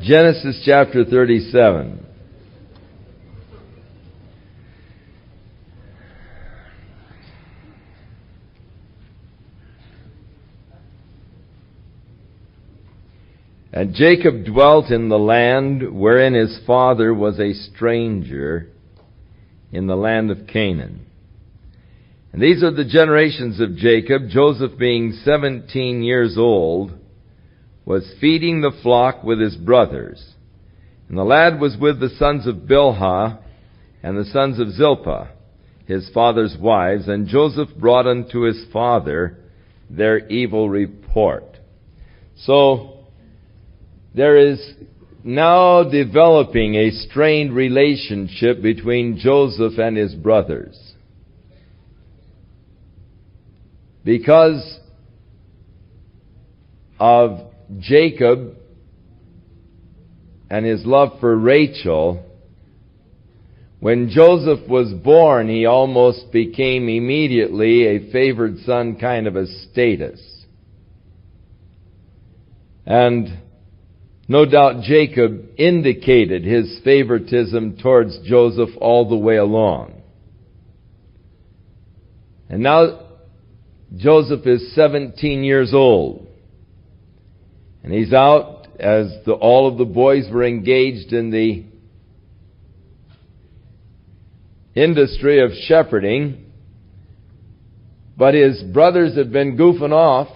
Genesis chapter 37. And Jacob dwelt in the land wherein his father was a stranger, in the land of Canaan. And these are the generations of Jacob. Joseph, being 17 years old, was feeding the flock with his brothers. And the lad was with the sons of Bilhah and the sons of Zilpah, his father's wives. And Joseph brought unto his father their evil report. So there is now developing a strained relationship between Joseph and his brothers, because of Jacob and his love for Rachel. When Joseph was born, he almost became immediately a favored son kind of a status. And no doubt Jacob indicated his favoritism towards Joseph all the way along. And now Joseph is 17 years old. And he's out as all of the boys were engaged in the industry of shepherding. But his brothers have been goofing off,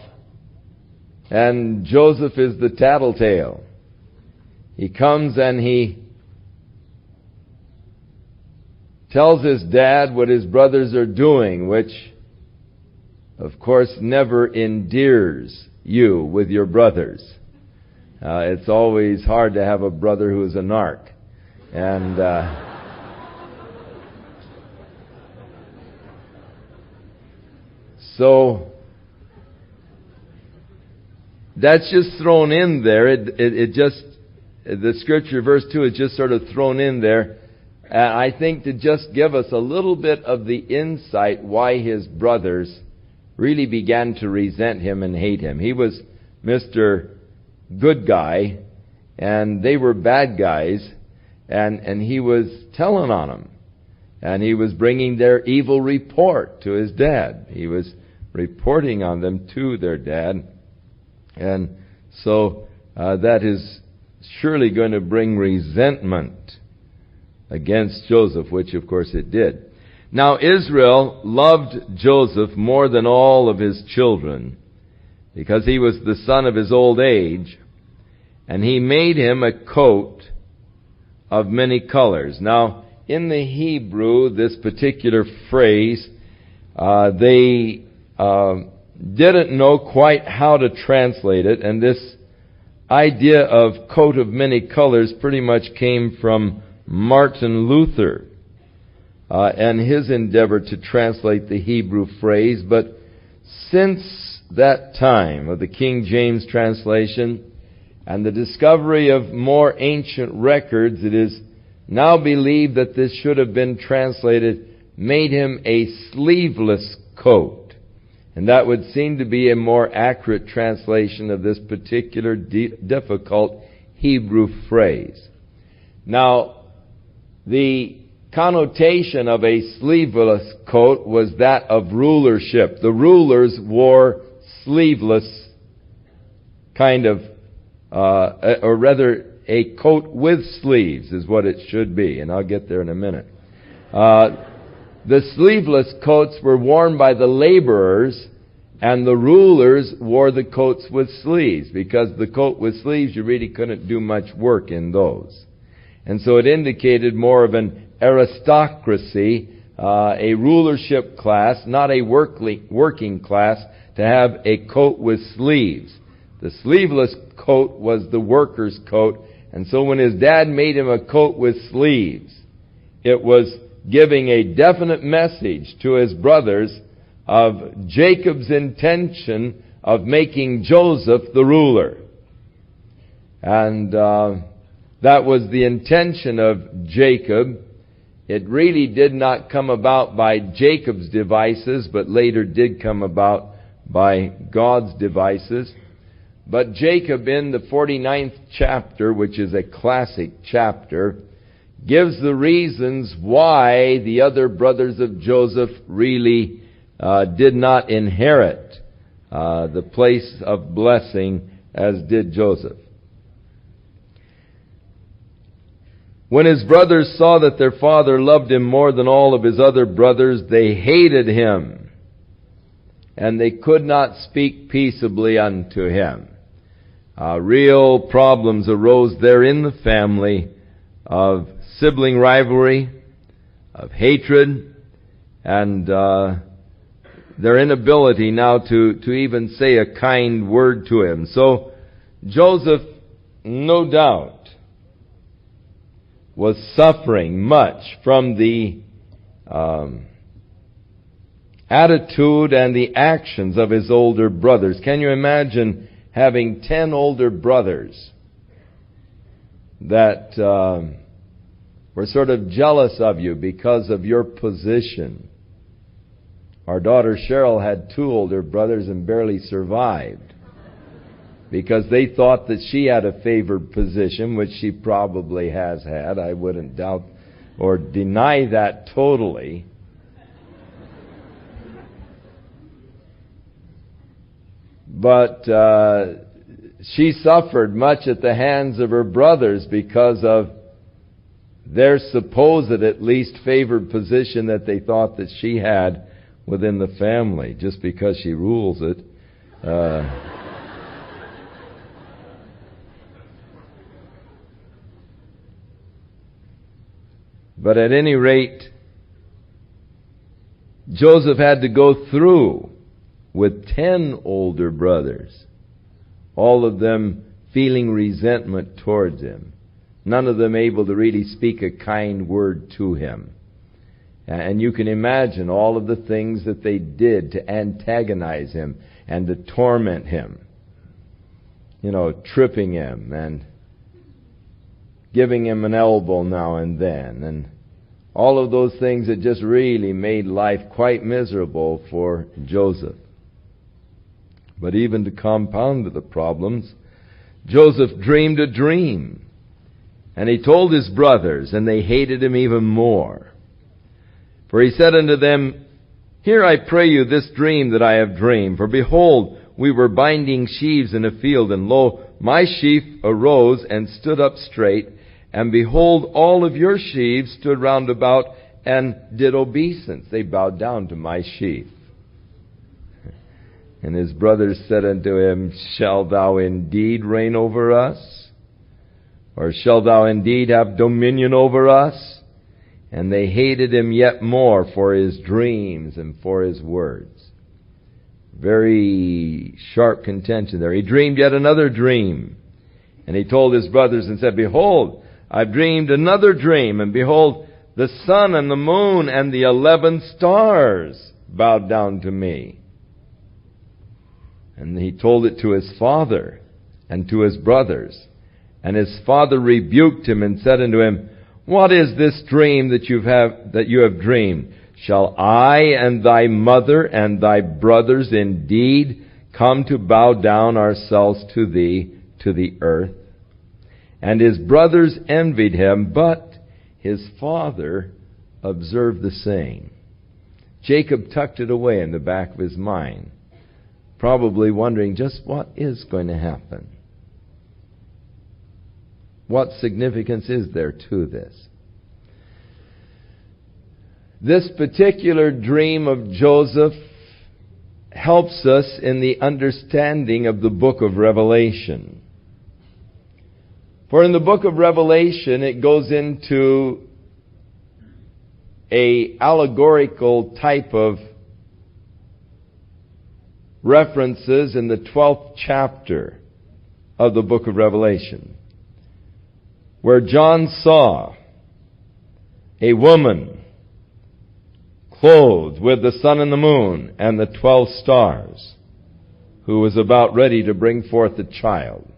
and Joseph is the tattletale. He comes and he tells his dad what his brothers are doing, which, of course, never endears you with your brothers. It's always hard to have a brother who is a narc. And so that's just thrown in there. It just, the scripture verse 2 is just sort of thrown in there, I think, to just give us a little bit of the insight why his brothers really began to resent him and hate him. He was Mr. Good Guy, and they were bad guys, and he was telling on them. And he was bringing their evil report to his dad. He was reporting on them to their dad. And so that is surely going to bring resentment against Joseph, which of course it did. Now Israel loved Joseph more than all of his children, because he was the son of his old age, and he made him a coat of many colors. Now, in the Hebrew, this particular phrase, they didn't know quite how to translate it, and this idea of coat of many colors pretty much came from Martin Luther and his endeavor to translate the Hebrew phrase. But since that time of the King James translation and the discovery of more ancient records, it is now believed that this should have been translated, made him a sleeveless coat. And that would seem to be a more accurate translation of this particular difficult Hebrew phrase. Now, the connotation of a sleeveless coat was that of rulership. The rulers wore sleeveless kind of, or rather a coat with sleeves is what it should be, and I'll get there in a minute. The sleeveless coats were worn by the laborers, and the rulers wore the coats with sleeves, because the coat with sleeves, you really couldn't do much work in those. And so it indicated more of an aristocracy, a rulership class, not a working class, to have a coat with sleeves. The sleeveless coat was the worker's coat, and so when his dad made him a coat with sleeves, it was giving a definite message to his brothers of Jacob's intention of making Joseph the ruler. And that was the intention of Jacob. It really did not come about by Jacob's devices, but later did come about by God's devices. But Jacob, in the 49th chapter, which is a classic chapter, gives the reasons why the other brothers of Joseph really did not inherit the place of blessing as did Joseph. When his brothers saw that their father loved him more than all of his other brothers, they hated him, and they could not speak peaceably unto him. Real problems arose there in the family of sibling rivalry, of hatred, and their inability now to even say a kind word to him. So Joseph, no doubt, was suffering much from the attitude and the actions of his older brothers. Can you imagine having 10 older brothers that were sort of jealous of you because of your position? Our daughter Cheryl had 2 older brothers and barely survived because they thought that she had a favored position, which she probably has had. I wouldn't doubt or deny that totally. But she suffered much at the hands of her brothers because of their supposed, at least, favored position that they thought that she had within the family, just because she rules it. But at any rate, Joseph had to go through with 10 older brothers, all of them feeling resentment towards him, none of them able to really speak a kind word to him. And you can imagine all of the things that they did to antagonize him and to torment him. You know, tripping him and giving him an elbow now and then, and all of those things that just really made life quite miserable for Joseph. But even to compound the problems, Joseph dreamed a dream, and he told his brothers, and they hated him even more. For he said unto them, Hear, I pray you, this dream that I have dreamed. For behold, we were binding sheaves in a field, and lo, my sheaf arose and stood up straight, and behold, all of your sheaves stood round about and did obeisance. They bowed down to my sheaf. And his brothers said unto him, Shalt thou indeed reign over us? Or shalt thou indeed have dominion over us? And they hated him yet more for his dreams and for his words. Very sharp contention there. He dreamed yet another dream. And he told his brothers and said, Behold, I've dreamed another dream, and behold, the sun and the moon and the 11 stars bowed down to me. And he told it to his father and to his brothers. And his father rebuked him and said unto him, What is this dream that you have dreamed? Shall I and thy mother and thy brothers indeed come to bow down ourselves to thee to the earth? And his brothers envied him, but his father observed the saying. Jacob tucked it away in the back of his mind, probably wondering just what is going to happen. What significance is there to this? This particular dream of Joseph helps us in the understanding of the book of Revelation. For in the book of Revelation, it goes into a allegorical type of references in the 12th chapter of the book of Revelation, where John saw a woman clothed with the sun and the moon and the 12 stars, who was about ready to bring forth a child.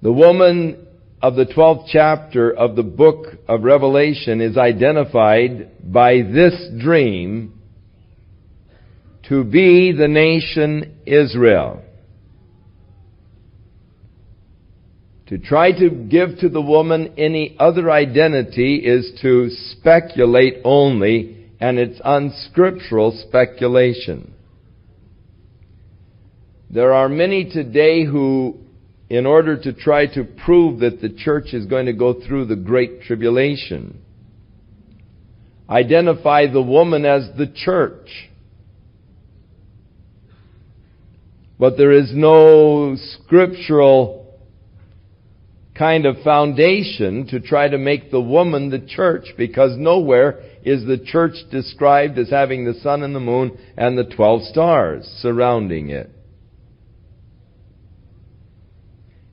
The woman of the 12th chapter of the book of Revelation is identified by this dream to be the nation Israel. To try to give to the woman any other identity is to speculate only, and it's unscriptural speculation. There are many today who, in order to try to prove that the church is going to go through the Great Tribulation, identify the woman as the church. But there is no scriptural kind of foundation to try to make the woman the church, because nowhere is the church described as having the sun and the moon and the 12 stars surrounding it.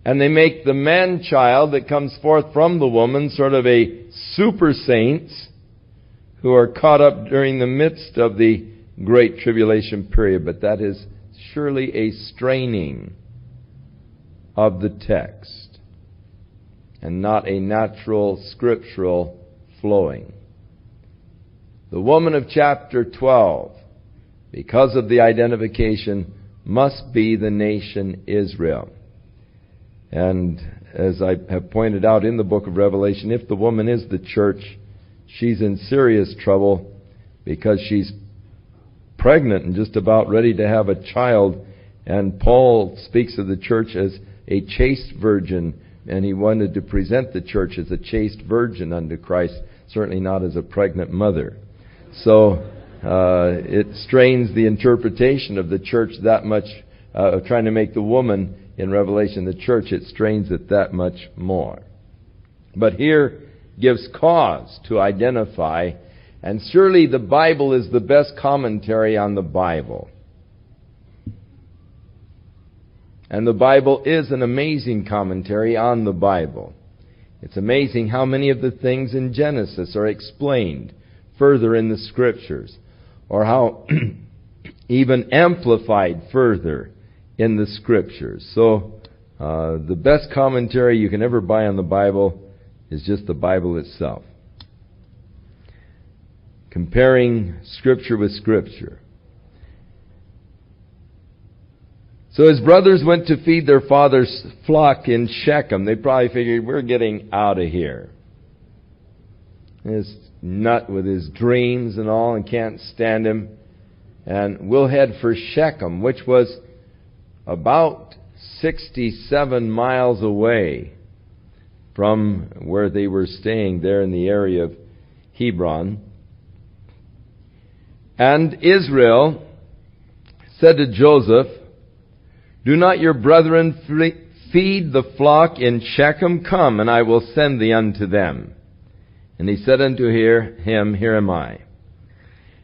And they make the man-child that comes forth from the woman sort of a super saints who are caught up during the midst of the Great Tribulation period. But that is surely a straining of the text, and not a natural scriptural flowing. The woman of chapter 12, because of the identification, must be the nation Israel. And as I have pointed out in the book of Revelation, if the woman is the church, she's in serious trouble, because she's pregnant and just about ready to have a child. And Paul speaks of the church as a chaste virgin, and he wanted to present the church as a chaste virgin unto Christ, certainly not as a pregnant mother. So it strains the interpretation of the church that much, trying to make the woman in Revelation the church, it strains it that much more. But here gives cause to identify, and surely the Bible is the best commentary on the Bible. And the Bible is an amazing commentary on the Bible. It's amazing how many of the things in Genesis are explained further in the Scriptures, or how even amplified further in the Scriptures. So the best commentary you can ever buy on the Bible is just the Bible itself. Comparing Scripture with Scripture. So his brothers went to feed their father's flock in Shechem. They probably figured, we're getting out of here. This nut with his dreams and all, and can't stand him. And we'll head for Shechem, which was about 67 miles away from where they were staying there in the area of Hebron. And Israel said to Joseph, do not your brethren feed the flock in Shechem? Come, and I will send thee unto them. And he said unto him, Here am I.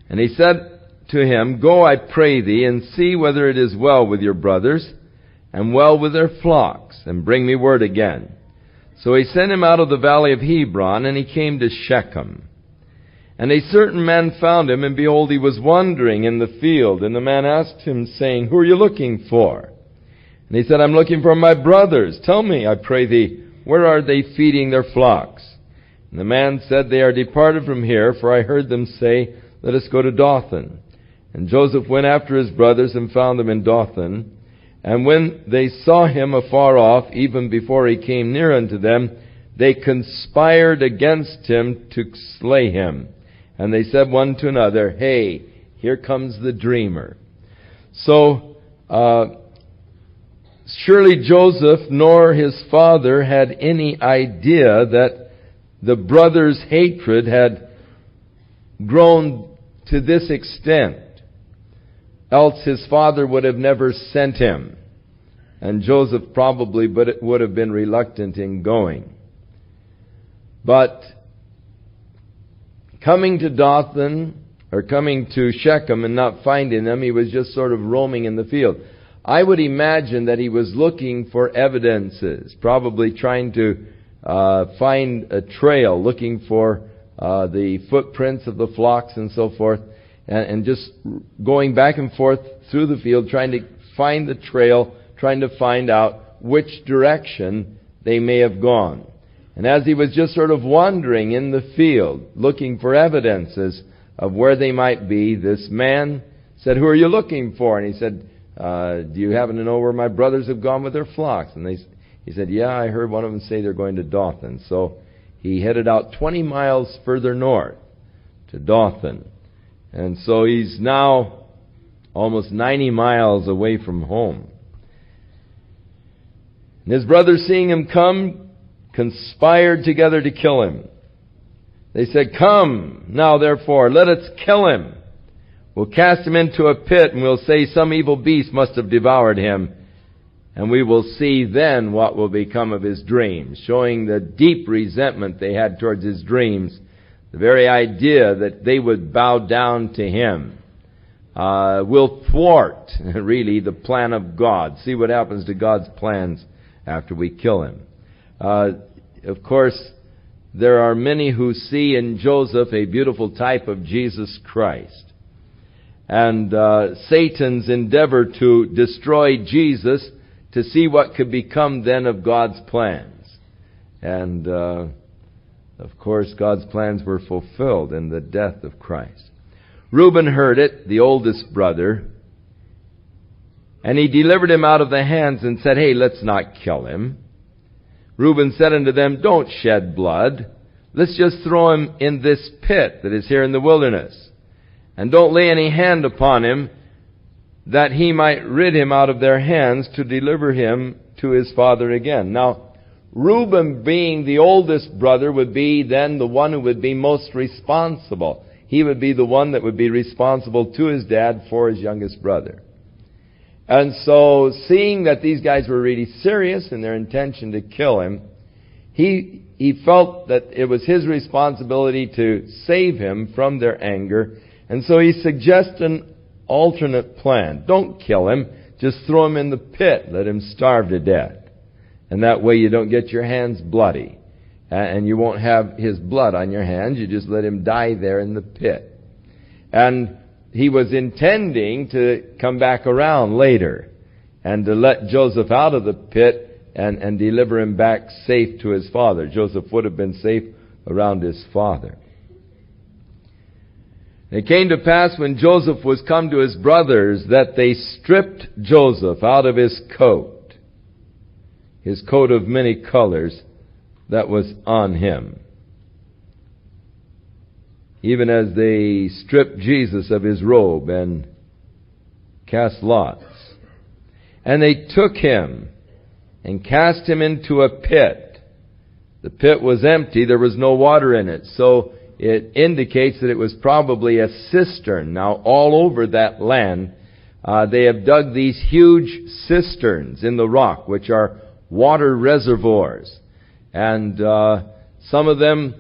And he said to him, Go, I pray thee, and see whether it is well with your brothers, and well with their flocks, and bring me word again. So he sent him out of the valley of Hebron, and he came to Shechem. And a certain man found him, and behold, he was wandering in the field. And the man asked him, saying, Who are you looking for? And he said, I'm looking for my brothers. Tell me, I pray thee, where are they feeding their flocks? And the man said, They are departed from here, for I heard them say, Let us go to Dothan. And Joseph went after his brothers, and found them in Dothan. And when they saw him afar off, even before he came near unto them, they conspired against him to slay him. And they said one to another, Hey, here comes the dreamer. So, surely Joseph nor his father had any idea that the brothers' hatred had grown to this extent. Else his father would have never sent him. And Joseph probably would have been reluctant in going. But coming to Dothan, or coming to Shechem and not finding them, he was just sort of roaming in the field. I would imagine that he was looking for evidences, probably trying to find a trail, looking for the footprints of the flocks and so forth, and just going back and forth through the field, trying to find the trail, trying to find out which direction they may have gone. And as he was just sort of wandering in the field, looking for evidences of where they might be, this man said, "Who are you looking for?" And he said, "Do you happen to know where my brothers have gone with their flocks?" And he said, "Yeah, I heard one of them say they're going to Dothan." So he headed out 20 miles further north to Dothan. And so he's now almost 90 miles away from home. And his brothers, seeing him come, conspired together to kill him. They said, "Come, now therefore, let us kill him. We'll cast him into a pit, and we'll say some evil beast must have devoured him. And we will see then what will become of his dreams," showing the deep resentment they had towards his dreams. The very idea that they would bow down to him will thwart, really, the plan of God. See what happens to God's plans after we kill him. Of course, there are many who see in Joseph a beautiful type of Jesus Christ. And Satan's endeavor to destroy Jesus to see what could become then of God's plans. And, of course, God's plans were fulfilled in the death of Christ. Reuben heard it, the oldest brother, and he delivered him out of the hands and said, "Hey, let's not kill him." Reuben said unto them, "Don't shed blood. Let's just throw him in this pit that is here in the wilderness. And don't lay any hand upon him, that he might rid him out of their hands to deliver him to his father again." Now, Reuben, being the oldest brother, would be then the one who would be most responsible. He would be the one that would be responsible to his dad for his youngest brother. And so, seeing that these guys were really serious in their intention to kill him, he felt that it was his responsibility to save him from their anger. And so he suggests an alternate plan. Don't kill him. Just throw him in the pit. Let him starve to death. And that way you don't get your hands bloody. And you won't have his blood on your hands. You just let him die there in the pit. And he was intending to come back around later and to let Joseph out of the pit and deliver him back safe to his father. Joseph would have been safe around his father. It came to pass when Joseph was come to his brothers that they stripped Joseph out of his coat of many colors that was on him, even as they stripped Jesus of his robe and cast lots. And they took him and cast him into a pit. The pit was empty. There was no water in it. So it indicates that it was probably a cistern. Now, all over that land, they have dug these huge cisterns in the rock, which are water reservoirs. And some of them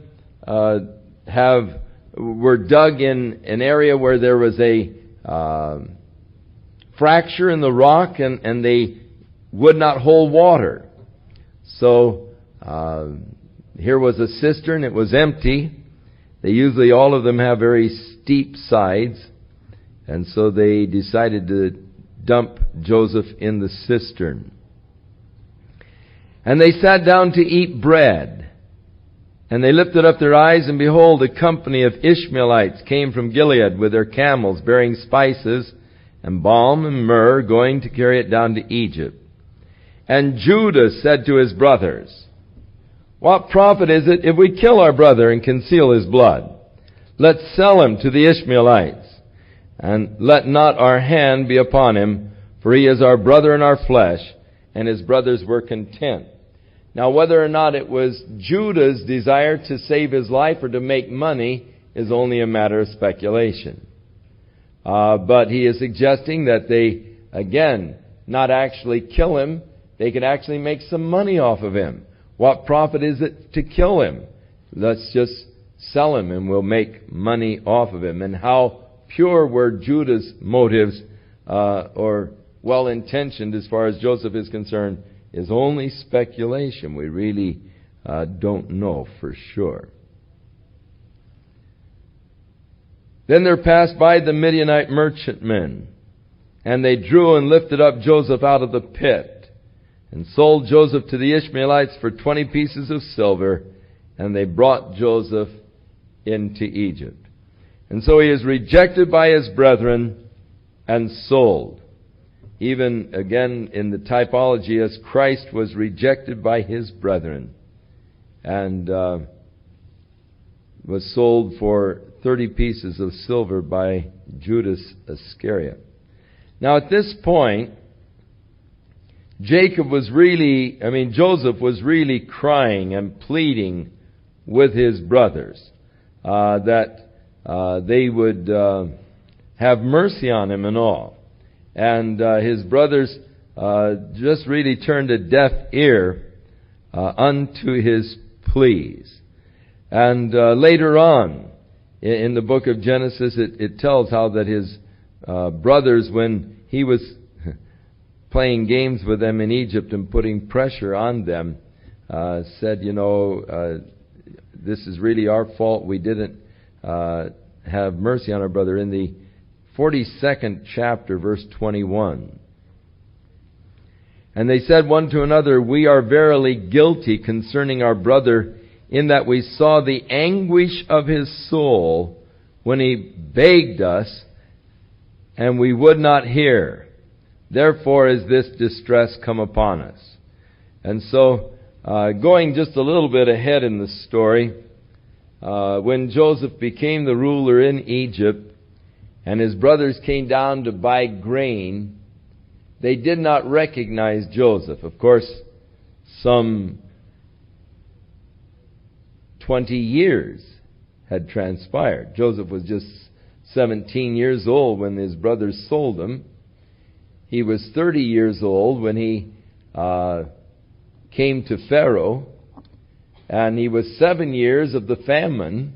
were dug in an area where there was a fracture in the rock, and they would not hold water. So here was a cistern. It was empty. They usually, all of them have very steep sides. And so they decided to dump Joseph in the cistern. And they sat down to eat bread. And they lifted up their eyes, and behold, a company of Ishmaelites came from Gilead with their camels, bearing spices and balm and myrrh, going to carry it down to Egypt. And Judah said to his brothers, "What profit is it if we kill our brother and conceal his blood? Let's sell him to the Ishmaelites, and let not our hand be upon him, for he is our brother in our flesh." And his brothers were content. Now, whether or not it was Judah's desire to save his life or to make money is only a matter of speculation. But he is suggesting that they, again, not actually kill him. They could actually make some money off of him. What profit is it to kill him? Let's just sell him and we'll make money off of him. And how pure were Judah's motives, or well-intentioned as far as Joseph is concerned, is only speculation. We really don't know for sure. Then there passed by the Midianite merchantmen, and they drew and lifted up Joseph out of the pit, and sold Joseph to the Ishmaelites for 20 pieces of silver, and they brought Joseph into Egypt. And so he is rejected by his brethren, and sold. Even, again, in the typology, as Christ was rejected by His brethren and was sold for 30 pieces of silver by Judas Iscariot. Now at this point, Joseph was really crying and pleading with his brothers that they would have mercy on him and all. And his brothers just really turned a deaf ear unto his pleas. And later on, in the book of Genesis, it tells how that his brothers, when he was playing games with them in Egypt and putting pressure on them, said, this is really our fault. We didn't have mercy on our brother. In the 42nd chapter, verse 21. And they said one to another, we are verily guilty concerning our brother, in that we saw the anguish of his soul when he begged us, and we would not hear. Therefore is this distress come upon us. And so, going just a little bit ahead in the story, when Joseph became the ruler in Egypt, and his brothers came down to buy grain, they did not recognize Joseph. Of course, some 20 years had transpired. Joseph was just 17 years old when his brothers sold him. He was 30 years old when he came to Pharaoh, and he was 7 years of the famine.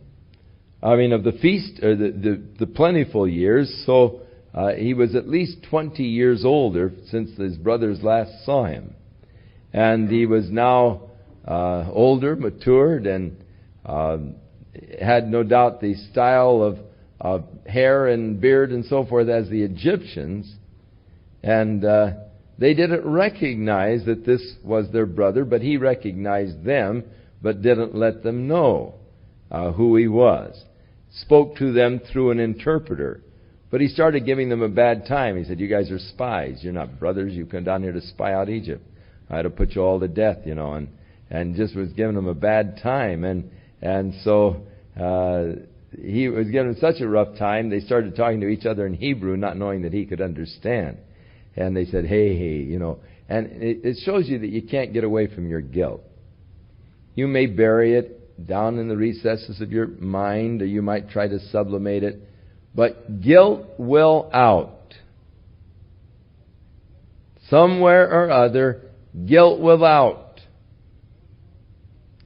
Of the feast, or the plentiful years. So he was at least 20 years older since his brothers last saw him, and he was now older, matured, and had no doubt the style of hair and beard and so forth as the Egyptians. And they didn't recognize that this was their brother, but he recognized them, but didn't let them know who he was. Spoke to them through an interpreter. But he started giving them a bad time. He said, you guys are spies. You're not brothers. You come down here to spy out Egypt. I had to put you all to death, and just was giving them a bad time. And so he was giving them such a rough time, they started talking to each other in Hebrew, not knowing that he could understand. And they said, hey, And it shows you that you can't get away from your guilt. You may bury it down in the recesses of your mind, or you might try to sublimate it, but guilt will out. Somewhere or other, guilt will out.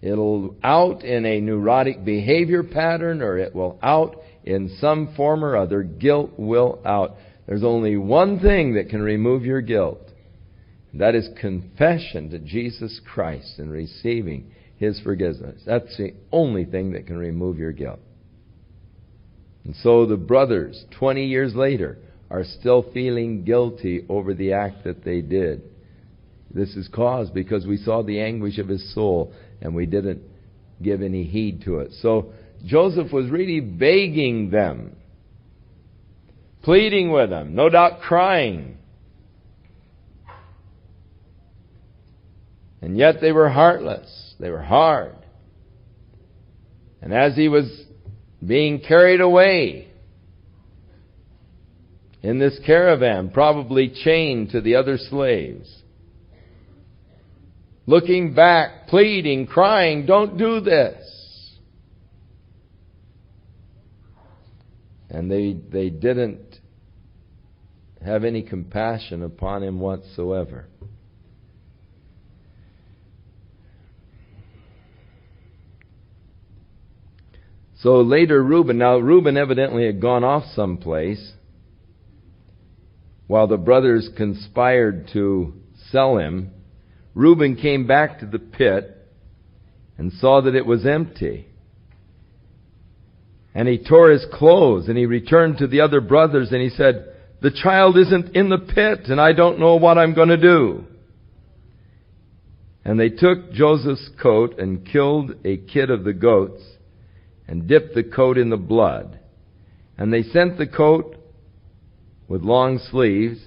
It'll out in a neurotic behavior pattern, or it will out in some form or other. Guilt will out. There's only one thing that can remove your guilt. That is confession to Jesus Christ and receiving His forgiveness. That's the only thing that can remove your guilt. And so the brothers, 20 years later, are still feeling guilty over the act that they did. This is caused because we saw the anguish of his soul and we didn't give any heed to it. So Joseph was really begging them, pleading with them, no doubt crying. And yet they were heartless. They were hard. And as he was being carried away in this caravan, probably chained to the other slaves, looking back, pleading, crying, don't do this. And they didn't have any compassion upon him whatsoever. So later Reuben evidently had gone off someplace while the brothers conspired to sell him. Reuben came back to the pit and saw that it was empty. And he tore his clothes and he returned to the other brothers and he said, the child isn't in the pit and I don't know what I'm going to do. And they took Joseph's coat and killed a kid of the goats and dipped the coat in the blood. And they sent the coat with long sleeves,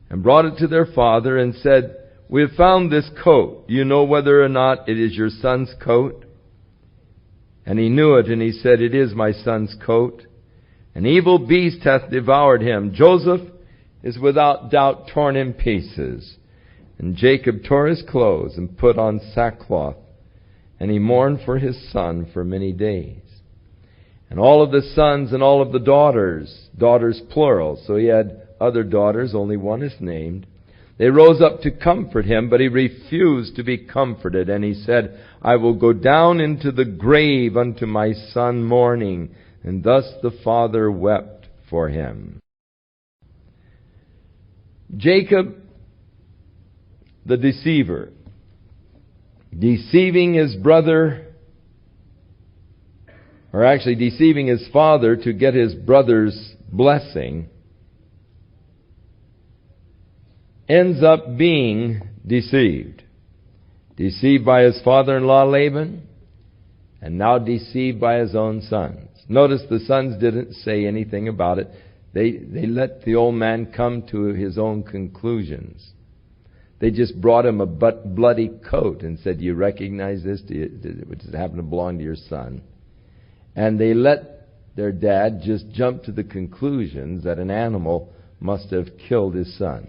and brought it to their father and said, "We have found this coat. Do you know whether or not it is your son's coat?" And he knew it, and he said, "It is my son's coat. An evil beast hath devoured him. Joseph is without doubt torn in pieces." And Jacob tore his clothes and put on sackcloth, and he mourned for his son for many days. And all of the sons and all of the daughters plural, so he had other daughters, only one is named, they rose up to comfort him, but he refused to be comforted. And he said, "I will go down into the grave unto my son mourning." And thus the father wept for him. Jacob, the deceiver, deceiving his brother, or actually deceiving his father to get his brother's blessing, ends up being deceived. Deceived by his father-in-law Laban, and now deceived by his own sons. Notice the sons didn't say anything about it. They let the old man come to his own conclusions. They just brought him a bloody coat and said, "Do you recognize this? Does it happen to belong to your son?" And they let their dad just jump to the conclusions that an animal must have killed his son.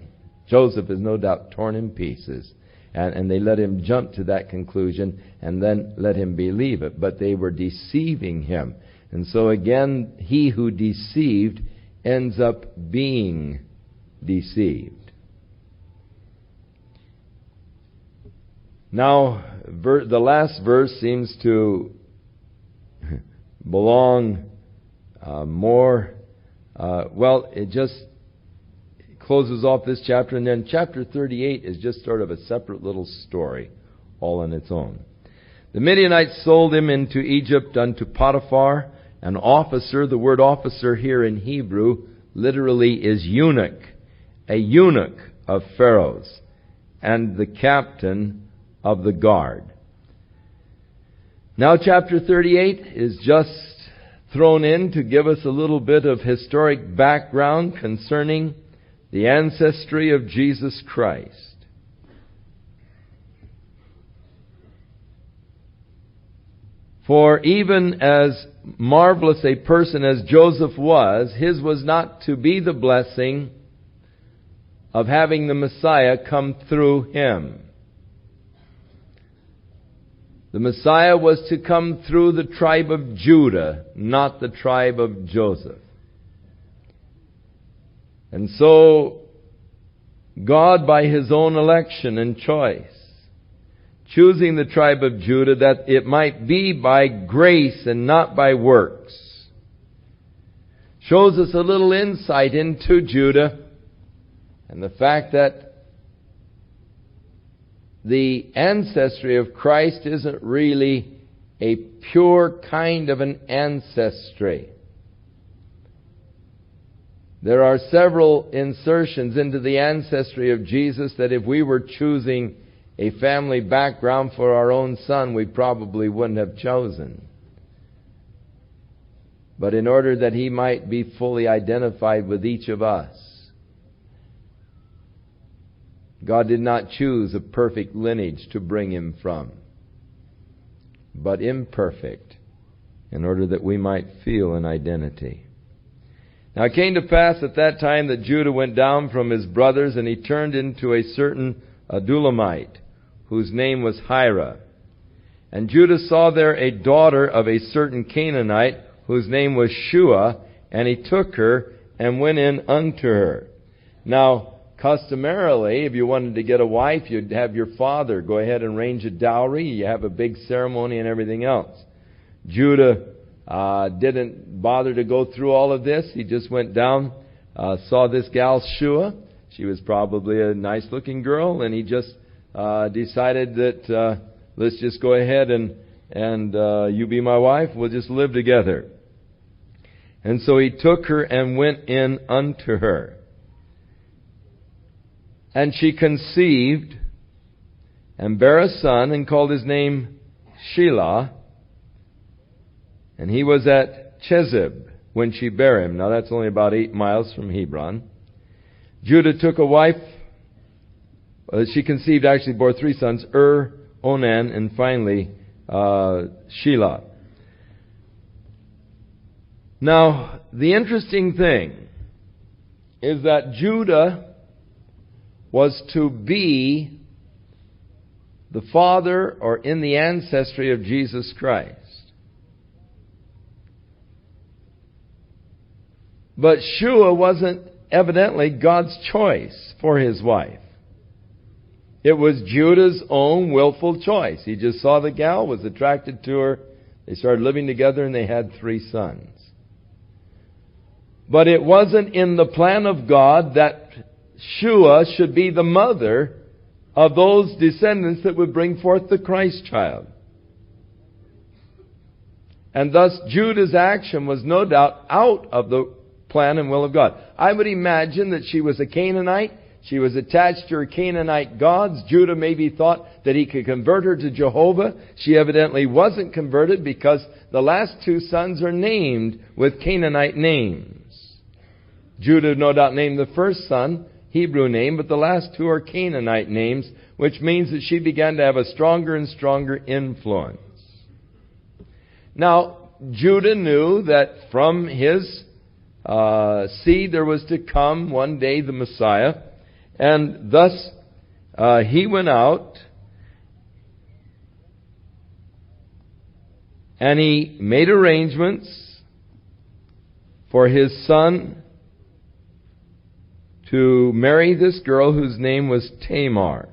Joseph is no doubt torn in pieces. And they let him jump to that conclusion and then let him believe it. But they were deceiving him. And so again, he who deceived ends up being deceived. Now, the last verse seems to belong it just closes off this chapter, and then chapter 38 is just sort of a separate little story all on its own. The Midianites sold him into Egypt unto Potiphar, an officer. The word officer here in Hebrew literally is eunuch, a eunuch of Pharaoh's, and the captain of the guard. Now chapter 38 is just thrown in to give us a little bit of historic background concerning the ancestry of Jesus Christ. For even as marvelous a person as Joseph was, his was not to be the blessing of having the Messiah come through him. The Messiah was to come through the tribe of Judah, not the tribe of Joseph. And so, God, by His own election and choice, choosing the tribe of Judah that it might be by grace and not by works, shows us a little insight into Judah and the fact that the ancestry of Christ isn't really a pure kind of an ancestry. There are several insertions into the ancestry of Jesus that if we were choosing a family background for our own son, we probably wouldn't have chosen. But in order that he might be fully identified with each of us, God did not choose a perfect lineage to bring him from, but imperfect, in order that we might feel an identity. Now it came to pass at that time that Judah went down from his brothers, and he turned into a certain Adullamite, whose name was Hira. And Judah saw there a daughter of a certain Canaanite, whose name was Shua, and he took her and went in unto her. Now, customarily, if you wanted to get a wife, you'd have your father go ahead and arrange a dowry. You have a big ceremony and everything else. Judah didn't bother to go through all of this. He just went down, saw this gal Shua. She was probably a nice-looking girl, and he just decided that let's just go ahead and you be my wife. We'll just live together. And so he took her and went in unto her. And she conceived and bare a son and called his name Shelah. And he was at Chezib. when she bare him. Now that's only about 8 miles from Hebron. Judah took a wife. She conceived, actually bore 3 sons, Onan, and finally Shelah. Now, the interesting thing is that Judah was to be the father or in the ancestry of Jesus Christ. But Shua wasn't evidently God's choice for his wife. It was Judah's own willful choice. He just saw the gal, was attracted to her. They started living together and they had 3 sons. But it wasn't in the plan of God that Shua should be the mother of those descendants that would bring forth the Christ child. And thus Judah's action was no doubt out of the plan and will of God. I would imagine that she was a Canaanite. She was attached to her Canaanite gods. Judah maybe thought that he could convert her to Jehovah. She evidently wasn't converted because the last 2 sons are named with Canaanite names. Judah no doubt named the first son Hebrew name, but the last 2 are Canaanite names, which means that she began to have a stronger and stronger influence. Now, Judah knew that from his seed there was to come one day the Messiah, and thus he went out and he made arrangements for his son to marry this girl whose name was Tamar.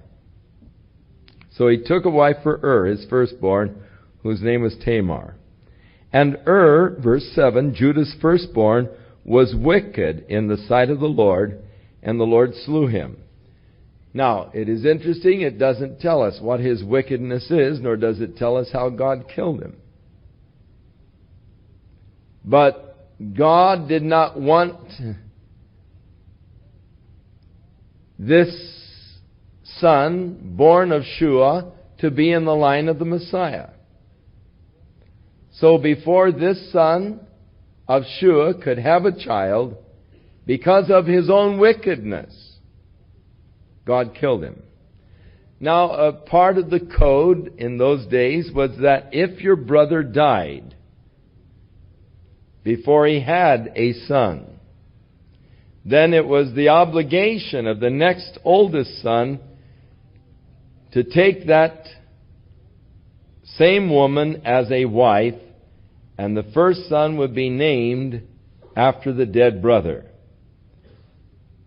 So he took a wife for his firstborn, whose name was Tamar. And verse 7, Judah's firstborn, was wicked in the sight of the Lord, and the Lord slew him. Now, it is interesting, it doesn't tell us what his wickedness is, nor does it tell us how God killed him. But God did not want this son, born of Shua, to be in the line of the Messiah. So before this son of Shua could have a child, because of his own wickedness, God killed him. Now, a part of the code in those days was that if your brother died before he had a son, then it was the obligation of the next oldest son to take that same woman as a wife, and the first son would be named after the dead brother.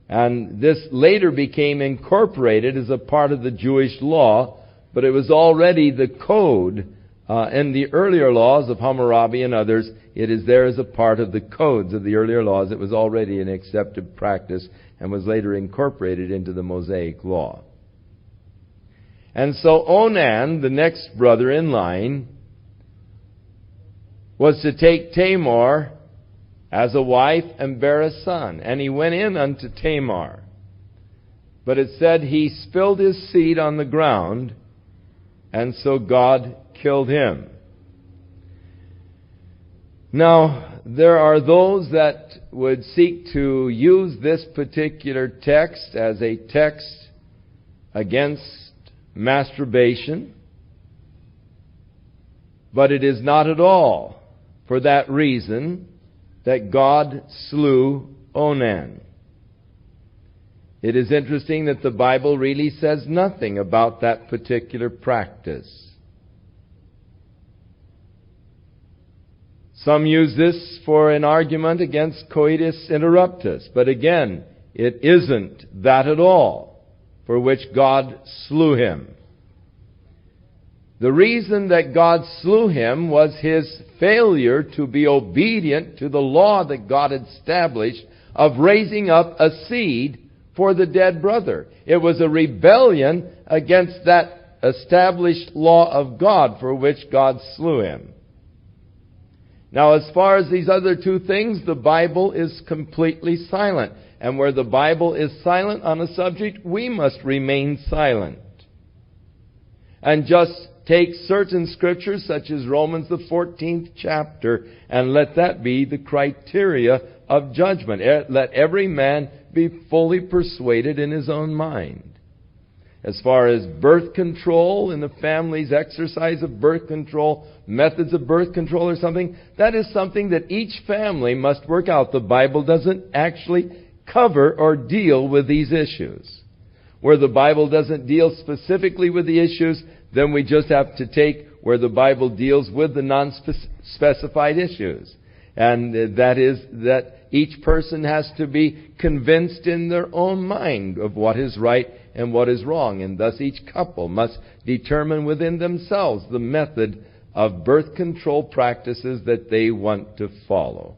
And this later became incorporated as a part of the Jewish law, but it was already the code in the earlier laws of Hammurabi and others. It is there as a part of the codes of the earlier laws. It was already an accepted practice and was later incorporated into the Mosaic law. And so Onan, the next brother in line, was to take Tamar as a wife and bear a son. And he went in unto Tamar. But it said he spilled his seed on the ground, and so God killed him. Now, there are those that would seek to use this particular text as a text against masturbation, but it is not at all for that reason that God slew Onan. It is interesting that the Bible really says nothing about that particular practice. Some use this for an argument against coitus interruptus, but again, it isn't that at all for which God slew him. The reason that God slew him was his failure to be obedient to the law that God had established of raising up a seed for the dead brother. It was a rebellion against that established law of God for which God slew him. Now, as far as these other 2 things, the Bible is completely silent. And where the Bible is silent on a subject, we must remain silent. And just take certain scriptures, such as Romans the 14th chapter, and let that be the criteria of judgment. Let every man be fully persuaded in his own mind. As far as birth control in the family's exercise of birth control, methods of birth control or something, that is something that each family must work out. The Bible doesn't actually cover or deal with these issues. Where the Bible doesn't deal specifically with the issues, then we just have to take where the Bible deals with the non-specified issues. And that is that each person has to be convinced in their own mind of what is right and what is wrong. And thus each couple must determine within themselves the method of birth control practices that they want to follow.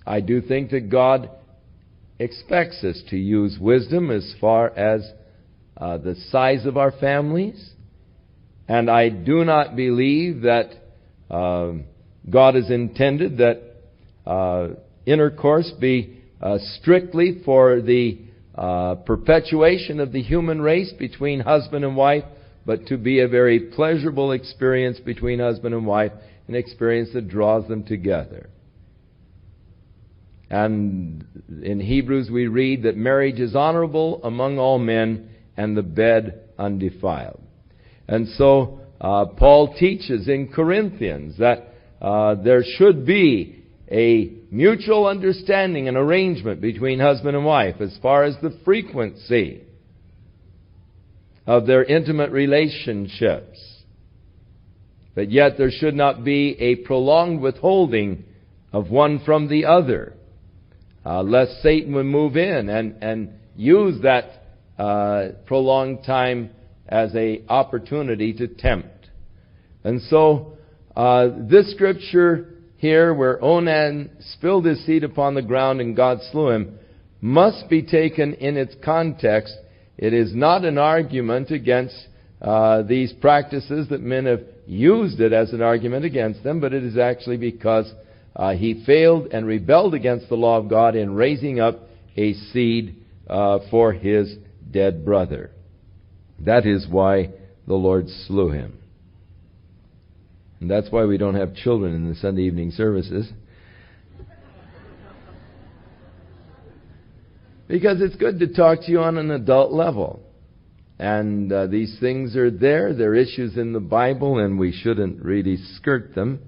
I do think that God expects us to use wisdom as far as the size of our families. And I do not believe that God has intended that intercourse be strictly for the perpetuation of the human race between husband and wife, but to be a very pleasurable experience between husband and wife, an experience that draws them together. And in Hebrews we read that marriage is honorable among all men, and the bed undefiled. And so Paul teaches in Corinthians that there should be a mutual understanding and arrangement between husband and wife as far as the frequency of their intimate relationships. But yet there should not be a prolonged withholding of one from the other, lest Satan would move in and use that prolonged time as an opportunity to tempt. And so this scripture here, where Onan spilled his seed upon the ground and God slew him, must be taken in its context. It is not an argument against these practices that men have used it as an argument against them, but it is actually because he failed and rebelled against the law of God in raising up a seed for his dead brother. That is why the Lord slew him. And that's why we don't have children in the Sunday evening services. Because it's good to talk to you on an adult level. And these things are there. They're issues in the Bible, and we shouldn't really skirt them.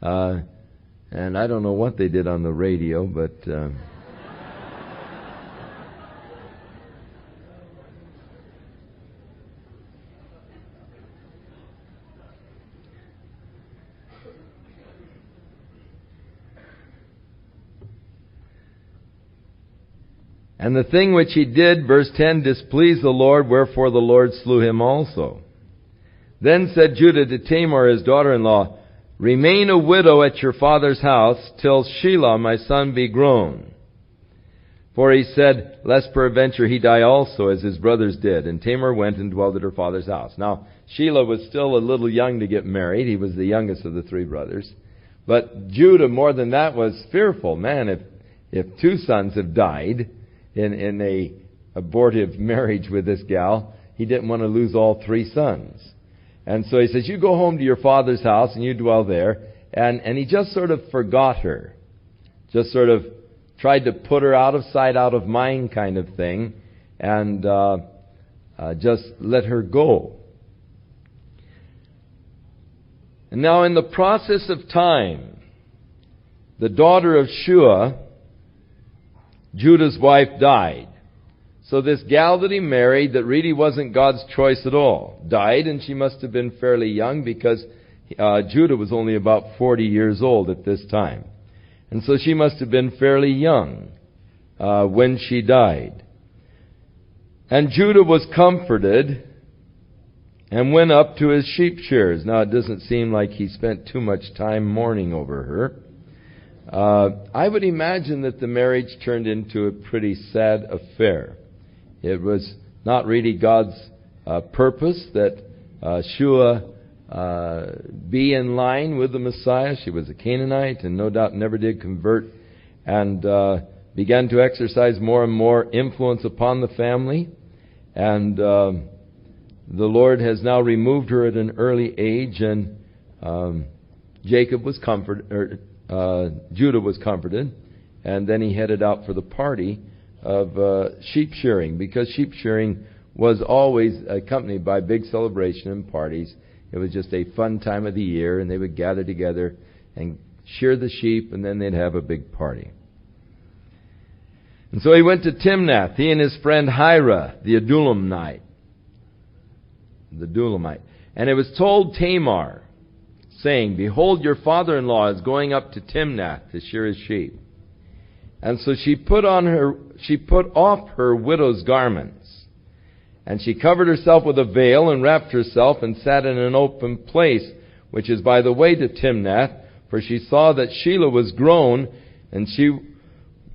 And I don't know what they did on the radio, but... And the thing which he did, verse 10, displeased the Lord, wherefore the Lord slew him also. Then said Judah to Tamar, his daughter-in-law, remain a widow at your father's house till Shelah my son be grown. For he said, lest peradventure he die also, as his brothers did. And Tamar went and dwelt at her father's house. Now, Shelah was still a little young to get married. He was the youngest of the three brothers. But Judah, more than that, was fearful. Man, if two sons have died in a abortive marriage with this gal, he didn't want to lose all three sons. And so he says, you go home to your father's house and you dwell there. And he just sort of forgot her. Just sort of tried to put her out of sight, out of mind kind of thing. And just let her go. And now in the process of time, the daughter of Shua, Judah's wife, died. So this gal that he married, that really wasn't God's choice at all, died, and she must have been fairly young because Judah was only about 40 years old at this time. And so she must have been fairly young when she died. And Judah was comforted and went up to his sheep shears. Now it doesn't seem like he spent too much time mourning over her. I would imagine that the marriage turned into a pretty sad affair. It was not really God's purpose that Shua be in line with the Messiah. She was a Canaanite and no doubt never did convert, and began to exercise more and more influence upon the family. And the Lord has now removed her at an early age, and Judah was comforted, and then he headed out for the party of sheep shearing, because sheep shearing was always accompanied by big celebration and parties. It was just a fun time of the year, and they would gather together and shear the sheep, and then they'd have a big party. And so he went to Timnath, he and his friend Hira, the Adullamite. And it was told Tamar, saying, "Behold, your father-in-law is going up to Timnath to shear his sheep." And so she put off her widow's garments, and she covered herself with a veil and wrapped herself and sat in an open place, which is by the way to Timnath, for she saw that Shelah was grown, and she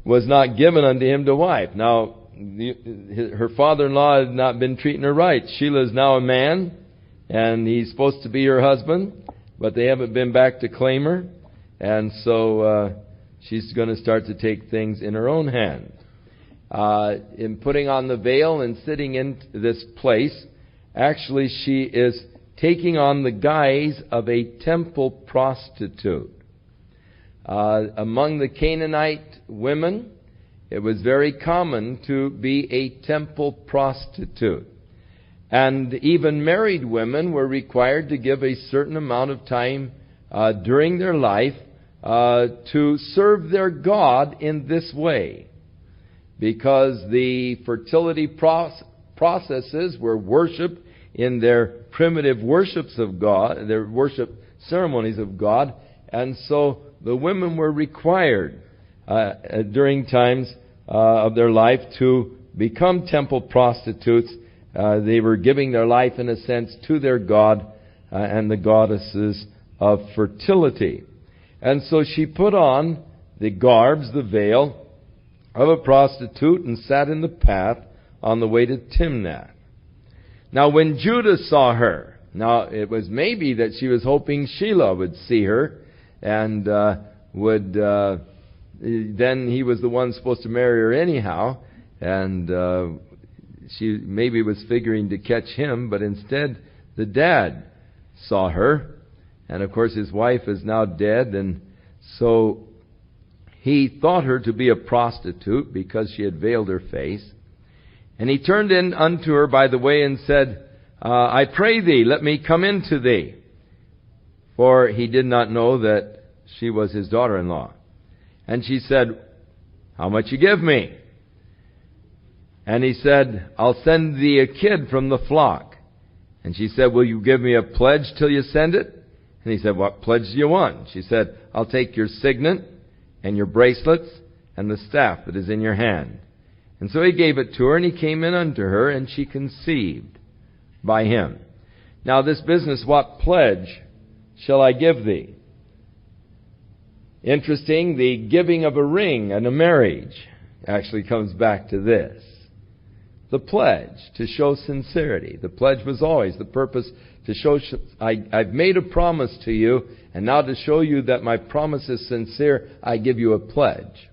was not given unto him to wife. Now, her father-in-law had not been treating her right. Shelah is now a man, and he's supposed to be her husband, but they haven't been back to claim her, and so she's going to start to take things in her own hand. In putting on the veil and sitting in this place, actually she is taking on the guise of a temple prostitute. Among the Canaanite women, it was very common to be a temple prostitute. And even married women were required to give a certain amount of time during their life to serve their God in this way, because the fertility processes were worshipped in their primitive worships of God, their worship ceremonies of God, and so the women were required during times of their life to become temple prostitutes. They were giving their life, in a sense, to their God and the goddesses of fertility. And so she put on the garbs, the veil of a prostitute, and sat in the path on the way to Timnath. Now when Judah saw her, now it was maybe that she was hoping Shelah would see her, and then he was the one supposed to marry her anyhow, and she maybe was figuring to catch him, but instead the dad saw her, and of course his wife is now dead, and so he thought her to be a prostitute because she had veiled her face. And he turned in unto her by the way and said, I pray thee, let me come in to thee. For he did not know that she was his daughter-in-law. And she said, how much you give me? And he said, I'll send thee a kid from the flock. And she said, will you give me a pledge till you send it? And he said, what pledge do you want? She said, I'll take your signet and your bracelets and the staff that is in your hand. And so he gave it to her, and he came in unto her, and she conceived by him. Now this business, what pledge shall I give thee? Interesting, the giving of a ring and a marriage actually comes back to this. The pledge, to show sincerity. The pledge was always the purpose to show, I've made a promise to you, and now to show you that my promise is sincere, I give you a pledge.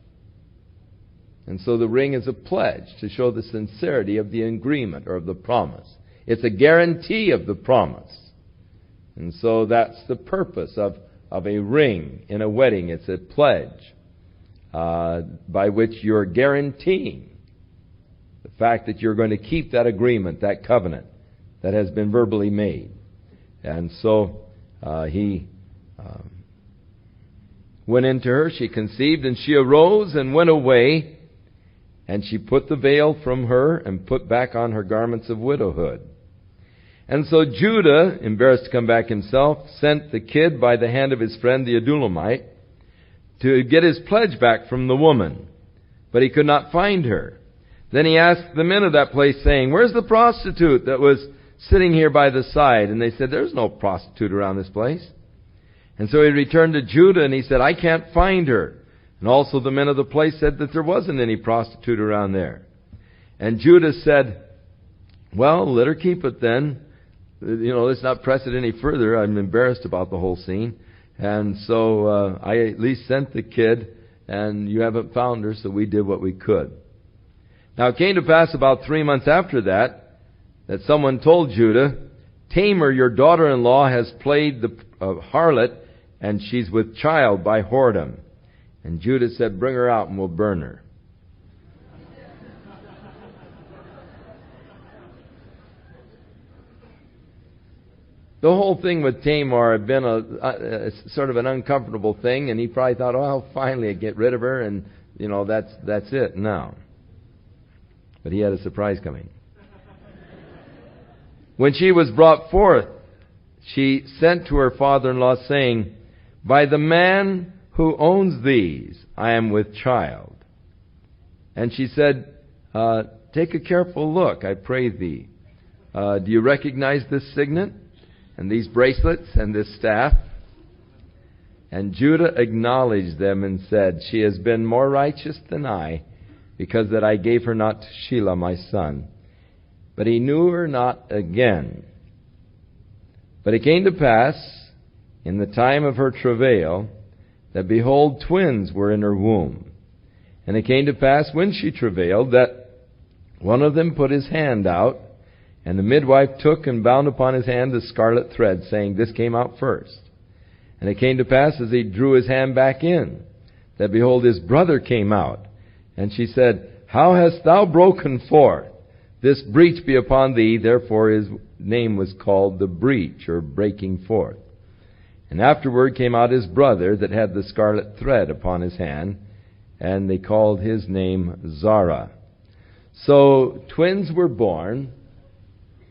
And so the ring is a pledge to show the sincerity of the agreement or of the promise. It's a guarantee of the promise. And so that's the purpose of a ring in a wedding. It's a pledge by which you're guaranteeing the fact that you're going to keep that agreement, that covenant that has been verbally made. And so he went into her, she conceived, and she arose and went away. And she put the veil from her and put back on her garments of widowhood. And so Judah, embarrassed to come back himself, sent the kid by the hand of his friend the Adullamite to get his pledge back from the woman. But he could not find her. Then he asked the men of that place, saying, where's the prostitute that was sitting here by the side? And they said, there's no prostitute around this place. And so he returned to Judah, and he said, I can't find her. And also the men of the place said that there wasn't any prostitute around there. And Judah said, well, let her keep it then. Let's not press it any further. I'm embarrassed about the whole scene. And so I at least sent the kid, and you haven't found her, so we did what we could. Now it came to pass about 3 months after that, that someone told Judah, Tamar, your daughter-in-law, has played the harlot, and she's with child by whoredom. And Judah said, bring her out and we'll burn her. The whole thing with Tamar had been a sort of an uncomfortable thing, and he probably thought, oh, I'll finally get rid of her, and, that's it now. But he had a surprise coming. When she was brought forth, she sent to her father-in-law, saying, by the man who owns these, I am with child. And she said, take a careful look, I pray thee. Do you recognize this signet, and these bracelets, and this staff? And Judah acknowledged them and said, she has been more righteous than I, because that I gave her not to Shelah my son. But he knew her not again. But it came to pass, in the time of her travail, that behold, twins were in her womb. And it came to pass, when she travailed, that one of them put his hand out, and the midwife took and bound upon his hand the scarlet thread, saying, this came out first. And it came to pass, as he drew his hand back in, that behold, his brother came out. And she said, how hast thou broken forth? This breach be upon thee. Therefore his name was called the breach, or breaking forth. And afterward came out his brother that had the scarlet thread upon his hand, and they called his name Zara. So twins were born.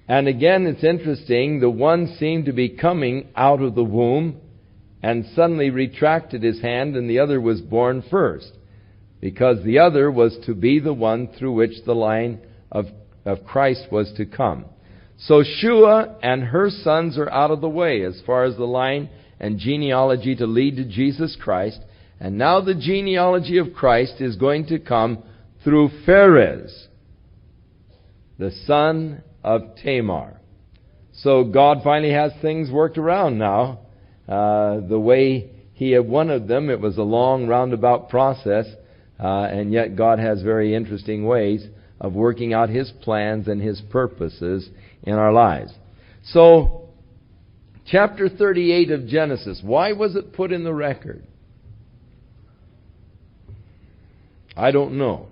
And again, it's interesting, the one seemed to be coming out of the womb and suddenly retracted his hand, and the other was born first, because the other was to be the one through which the line of Christ was to come. So Shua and her sons are out of the way as far as the line and genealogy to lead to Jesus Christ. And now the genealogy of Christ is going to come through Pharez, the son of Tamar. So God finally has things worked around now. The way He had wanted them, it was a long roundabout process, and yet God has very interesting ways of working out His plans and His purposes in our lives. So, chapter 38 of Genesis, why was it put in the record? I don't know.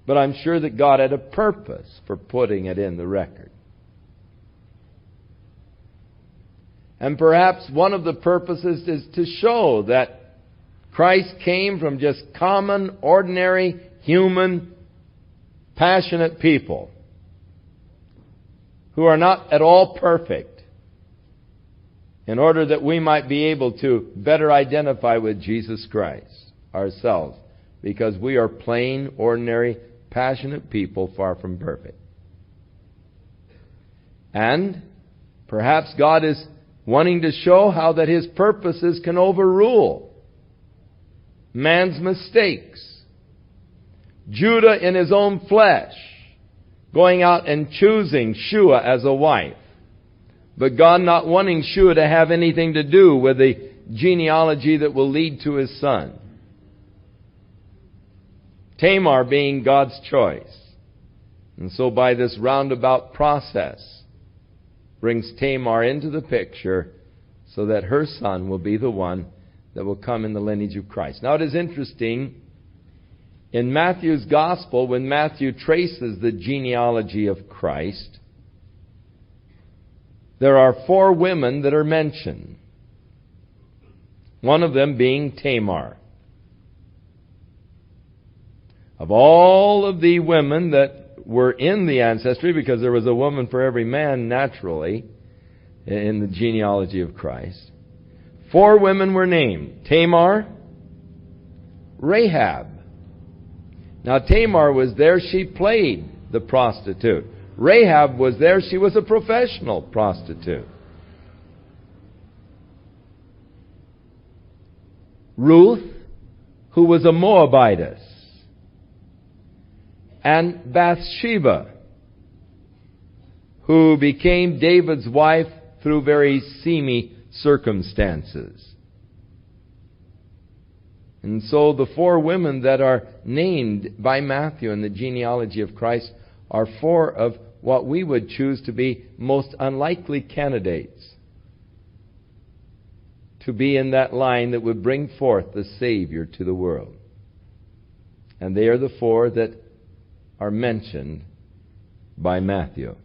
But I'm sure that God had a purpose for putting it in the record. And perhaps one of the purposes is to show that Christ came from just common, ordinary, human, passionate people who are not at all perfect, in order that we might be able to better identify with Jesus Christ ourselves, because we are plain, ordinary, passionate people, far from perfect. And perhaps God is wanting to show how that His purposes can overrule man's mistakes. Judah in his own flesh, going out and choosing Shua as a wife, but God not wanting Shua to have anything to do with the genealogy that will lead to his son. Tamar being God's choice. And so by this roundabout process, brings Tamar into the picture so that her son will be the one that will come in the lineage of Christ. Now it is interesting, in Matthew's Gospel, when Matthew traces the genealogy of Christ, there are 4 women that are mentioned. One of them being Tamar. Of all of the women that were in the ancestry, because there was a woman for every man naturally in the genealogy of Christ, 4 women were named. Tamar, Rahab. Now Tamar was there, she played the prostitute. Rahab was there, she was a professional prostitute. Ruth, who was a Moabitess. And Bathsheba, who became David's wife through very seamy circumstances. And so the 4 women that are named by Matthew in the genealogy of Christ are 4 of what we would choose to be most unlikely candidates to be in that line that would bring forth the Savior to the world. And they are the four that are mentioned by Matthew.